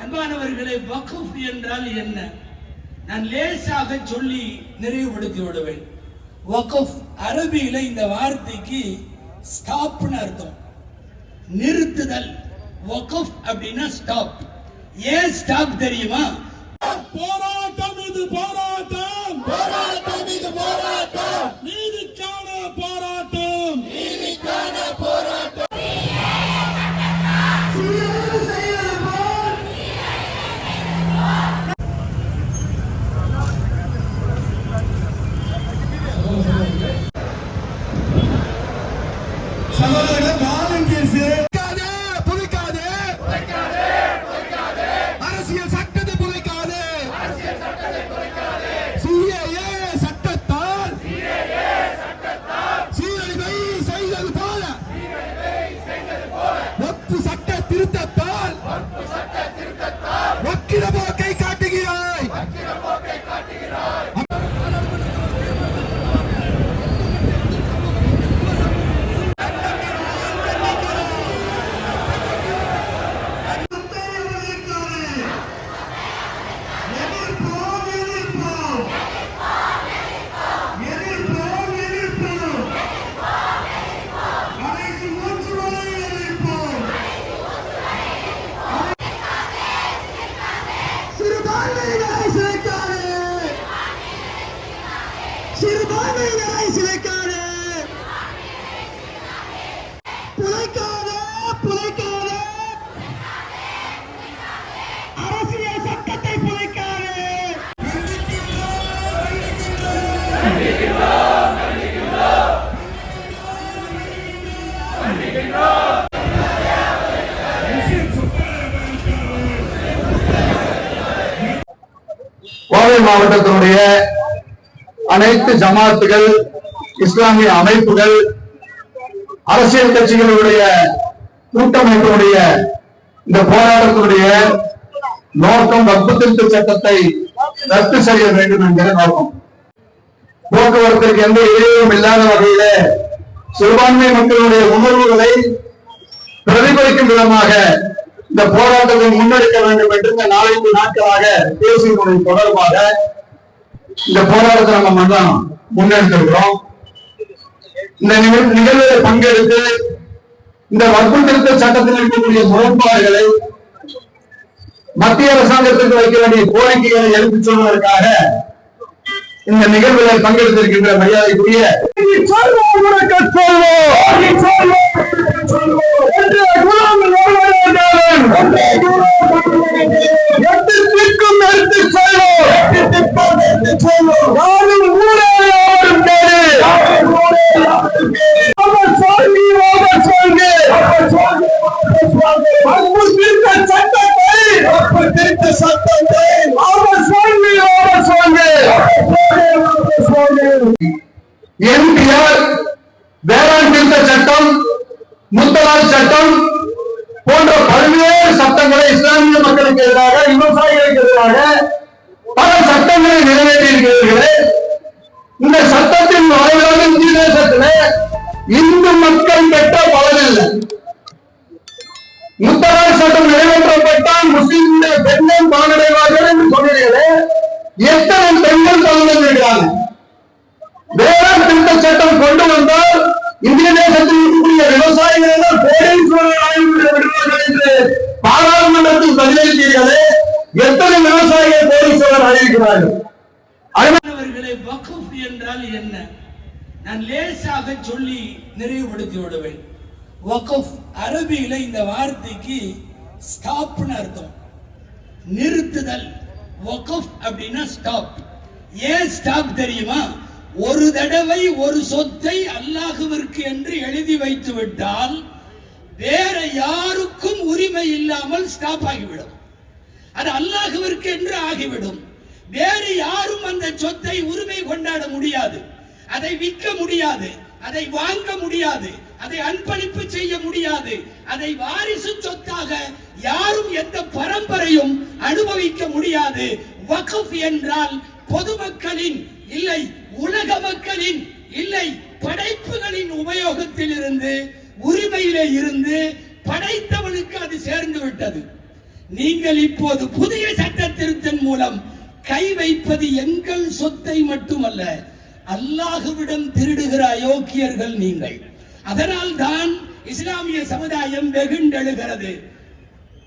அன்பானவர்களே, வக்ஃப் என்றால் என்ன? நான் லேசாக சொல்லி நிறைவுபடுத்தி விடுவேன். வக்ஃப் அரபியில இந்த வார்த்தைக்கு ஸ்டாப்னு அர்த்தம், நிறுத்துதல். வக்ஃப் அப்படின்னா ஸ்டாப். ஏன் ஸ்டாப் தெரியுமா? போராட்டம் இது போராட்டம், போராட்டம் இது போராட்டம், நீதிக்கான போராட்டம், நீதிக்கான போராட்டம். அரசியல் சட்டத்தை புதைக்காதே, சட்டத்தால் சீரழிவை செய்தது போல வக்ஃப் சட்ட திருத்தத்தால் வக்கிர போக்கை காட்டுகிறாய். சிறுபான்மையினரை சிதைக்காதே, புதைக்காதே, புதைக்காதே, அரசியல் சட்டத்தை புதைக்காதே. கோவை மாவட்டத்தினுடைய அனைத்து ஜமாத்துகள், இஸ்லாமிய அமைப்புகள், அரசியல் கட்சிகளுடைய கூட்டமைப்பினுடைய இந்த போராட்டத்தினுடைய நோக்கம் வக்ஃப் திருத்த சட்டத்தை ரத்து செய்ய வேண்டும் என்கிற நோக்கம். போக்குவரத்திற்கு எந்த இடையூறும் இல்லாத வகையில சிறுபான்மை மக்களுடைய உணர்வுகளை பிரதிபலிக்கும் விதமாக இந்த போராட்டத்தை முன்னெடுக்க வேண்டும் என்று இந்த 4 நாட்களாக பேசிய தொடர்பாக இந்த போராட்டத்தை நம்ம முன்னெடுத்திருக்கிறோம். இந்த நிகழ்வில் பங்கெடுத்து இந்த வக்ஃப் திருத்த சட்டத்தில் இருக்கக்கூடிய முரண்பாடுகளை, மத்திய அரசாங்கத்திற்கு வைக்க வேண்டிய கோரிக்கைகளை எடுத்துச் சொல்வதற்காக இந்த நிகழ்வில் பங்கெடுத்திருக்கின்ற மரியாதைக்குரிய NPR, வேளாண் திருத்த சட்டம், முத்தலாக் சட்டம் போன்ற பல்வேறு சட்டங்களை இஸ்லாமிய மக்களுக்கு எதிராக, விவசாயிகளுக்கு எதிராக பல சட்டங்களை நிறைவேற்றியிருக்கிறார்களே. இந்த சட்டத்தின் வாயிலாக இந்திய தேசத்திலே இந்து மக்கள் பெற்ற பலனில்லை. முத்தலாக் சட்டம் நிறைவேற்றப்பட்டால் முஸ்லிம்களுடைய பெண்கள் பாலடைவார்கள் என்று சொன்னீர்களே, எத்தனை பெண்கள் பலனடைகிறார்கள்? வேளாண் திருத்த சட்டம் கொண்டு வந்தால் இந்திய தேசத்தில் இருக்கக்கூடிய விவசாயிகள் எல்லாம் கோடீஸ்வரர்கள் என்று பாராளுமன்றத்தில் பதிலளித்தீர்களே, எத்தனை விவசாயிகள் கோடீஸ்வரர் அறிவிக்கிறார்கள்? அவர்களே, வக்ஃப் என்றால் என்ன? நான் லேசாக சொல்லி நிறைவுபடுத்தி விடுவேன். வக்ஃப் அரபியில இந்த வார்த்தைக்கு ஸ்டாப்னு அர்த்தம், நிறுத்துதல். வக்ஃப் அப்படின்னா ஸ்டாப். ஏன் ஸ்டாப் தெரியுமா? ஒரு தடவை ஒரு சொத்தை அல்லாஹ்விற்கு என்று எழுதி வைத்து விட்டால் வேற யாருக்கும் உரிமை இல்லாமல் ஸ்டாப் ஆகிவிடும். அது அல்லாஹ்விற்கு என்று ஆகிவிடும். வேறு யாரும் அந்த சொத்தை உரிமை கொண்டாட முடியாது, அதை விற்க முடியாது, அதை வாங்க முடியாது, அதை அன்பளிப்பு செய்ய முடியாது, அதை வாரிசு சொத்தாக யாரும் எந்த பரம்பரையும் அனுபவிக்க முடியாது. வக்ஃப் என்றால் பொதுமக்களின் இல்லை, உலக மக்களின் இல்லை, படைப்புகளின் உபயோகத்தில் இருந்து, உரிமையிலே இருந்து படைத்தவனுக்கு அது சேர்ந்து விட்டது. நீங்கள் இப்போது புதிய சட்ட திருத்தம் மூலம் கை வைப்பது எங்கள் சொத்தை மட்டுமல்ல, அல்லாஹ்விடம் திருடுகிற அயோக்கியர்கள் நீங்கள். அதனால் தான் இஸ்லாமிய சமுதாயம் வெகுண்டெழுகிறது.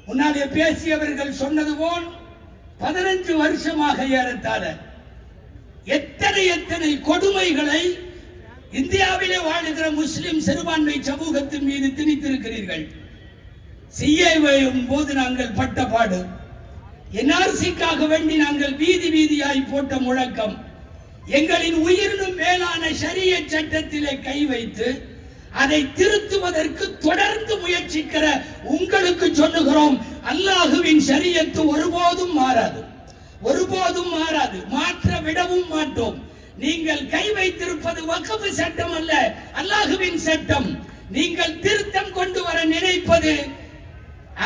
முன்னாலே பேசியவர்கள் சொன்னது போல் 15 வருஷமாக ஏறத்தாழ எத்தனை கொடுமைகளை இந்தியாவிலே வாழுகிற முஸ்லிம் சிறுபான்மை சமூகத்தின் மீது திணித்திருக்கிறீர்கள். சிஏஏவின் போது நாங்கள் பட்ட பாடு, என்ஆர்சிக்காக வேண்டி நாங்கள் வீதியாய் போட்ட முழக்கம், எங்களின் உயிரினும் மேலான ஷரியத் சட்டத்திலே கை வைத்து அதை திருத்துவதற்கு தொடர்ந்து முயற்சிக்கிற உங்களுக்கு சொல்லுகிறோம், அல்லாஹுவின் ஷரியத்து ஒருபோதும் மாறாது, மாற்ற விடவும் மாட்டோம். நீங்கள் கை வைத்திருப்பது வக்ஃப் சட்டம் அல்ல, அல்லாஹுவின் சட்டம். நீங்கள் திருத்தம் கொண்டு வர நினைப்பது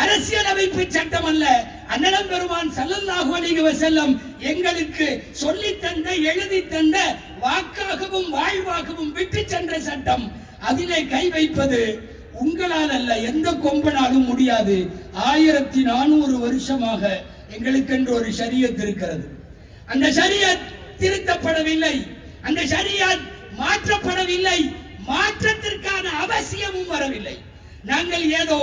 அரசியலமைப்பு சட்டம் அல்ல, அண்ணலம் பெருமான் ஸல்லல்லாஹு அலைஹி வஸல்லம் எங்களுக்கு சொல்லி தந்த, எழுதி தந்த, வாக்காகவும் வாழ்வாகவும் விட்டு சென்ற சட்டம். அதிலே கை வைப்பது உங்களால் அல்ல, எந்த கொம்பனாலும் முடியாது. 1400 வருஷமாக எங்களுக்கென்று ஒரு ஷரியத் இருக்கிறது. அந்த ஷரியத் திருத்தப்படவில்லை, அந்த ஷரியத் மாற்றப்படவில்லை, மாற்றத்திற்கான அவசியமும் வரவில்லை. நாங்கள் ஏதோ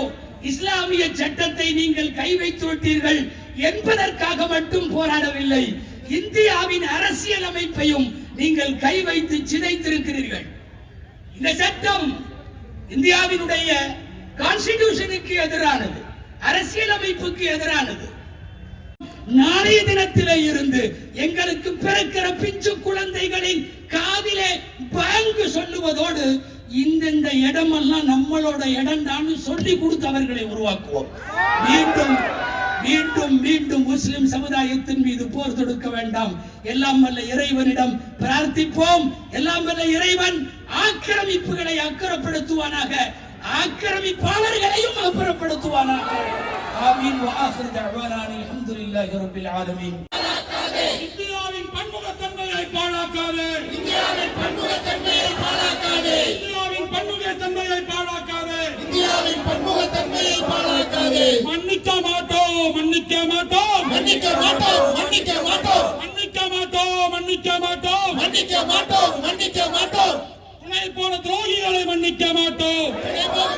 இஸ்லாமிய சட்டத்தை நீங்கள் கை வைத்து விட்டீர்கள் என்பதற்காக மட்டும் போராடவில்லை, இந்தியாவின் அரசியல் அமைப்பையும் நீங்கள் கை வைத்து சிதைத்திருக்கிறீர்கள். இந்த சட்டம் இந்தியாவினுடைய கான்ஸ்டிடியூஷனுக்கு எதிரானது, அரசியலமைப்புக்கு எதிரானது. நாளைய தினத்திலே இருந்து எங்களுக்கு பிறக்கிற பிஞ்சு குழந்தைகளின் காதிலே பாங்கு சொல்லுவதோடு இந்த இடமெல்லாம் நம்மளோட இடம் தான் சொல்லி கொடுத்து அவர்களை உருவாக்குவோம். மீண்டும் முஸ்லிம் சமுதாயத்தின் மீது போர் தொடுக்க வேண்டாம். எல்லாம் வல்ல இறைவனிடம் பிரார்த்திப்போம். எல்லாம் வல்ல இறைவன் ஆக்கிரமிப்புகளை அக்கறப்படுத்துவானாக, ஆக்கிரமிப்பாளர்களையும் அப்புறப்படுத்துவானாக. ஆமீன். வஆகிரு தஅவானா அல்ஹம்துலில்லாஹி ரப்பில் ஆலமீன். இந்தியாவின் பன்முகத்தன்மையை பாழாக்காதே, இந்தியாவின் பன்முகத்தன்மையை பாழாக்காதே, இந்தியாவின் பன்முகத்தன்மையை பாழாக்காதே, இந்தியாவின் பன்முகத்தன்மையை பாழாக்காதே. மன்னிக்க மாட்டோம், மன்னிக்க மாட்டோம், மன்னிக்க மாட்டோம், மன்னிக்க மாட்டோம், மன்னிக்க மாட்டோம், மன்னிக்க மாட்டோம், மன்னிக்க மாட்டோம், மன்னிக்க மாட்டோம். துணை போன துரோகிகளை மன்னிக்க மாட்டோம்,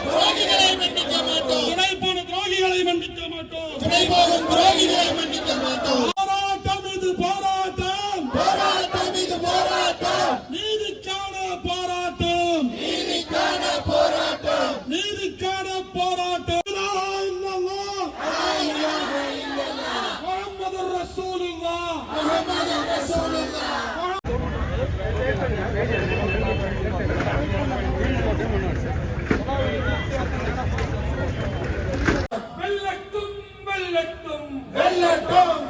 துரோகிகளை மன்னிக்க மாட்டோம், துணை போன துரோகிகளை மன்னிக்க மாட்டோம், துணை போகும் துரோகிகளை மன்னிக்க மாட்டோம். போராட்டம் இது போராட்டம், போராட்டம் இது போராட்டம், நீதிக்கான போராட்டம், நீதிக்கான போராட்டம், நீதிக்கான போராட்டம். லா இலாஹ இல்லல்லாஹ் முஹம்மதுர் ரசூலுல்லாஹ், முஹம்மது ரசூலுல்லாஹ். வெல்லட்டும் வெல்லட்டும் வெல்லட்டும்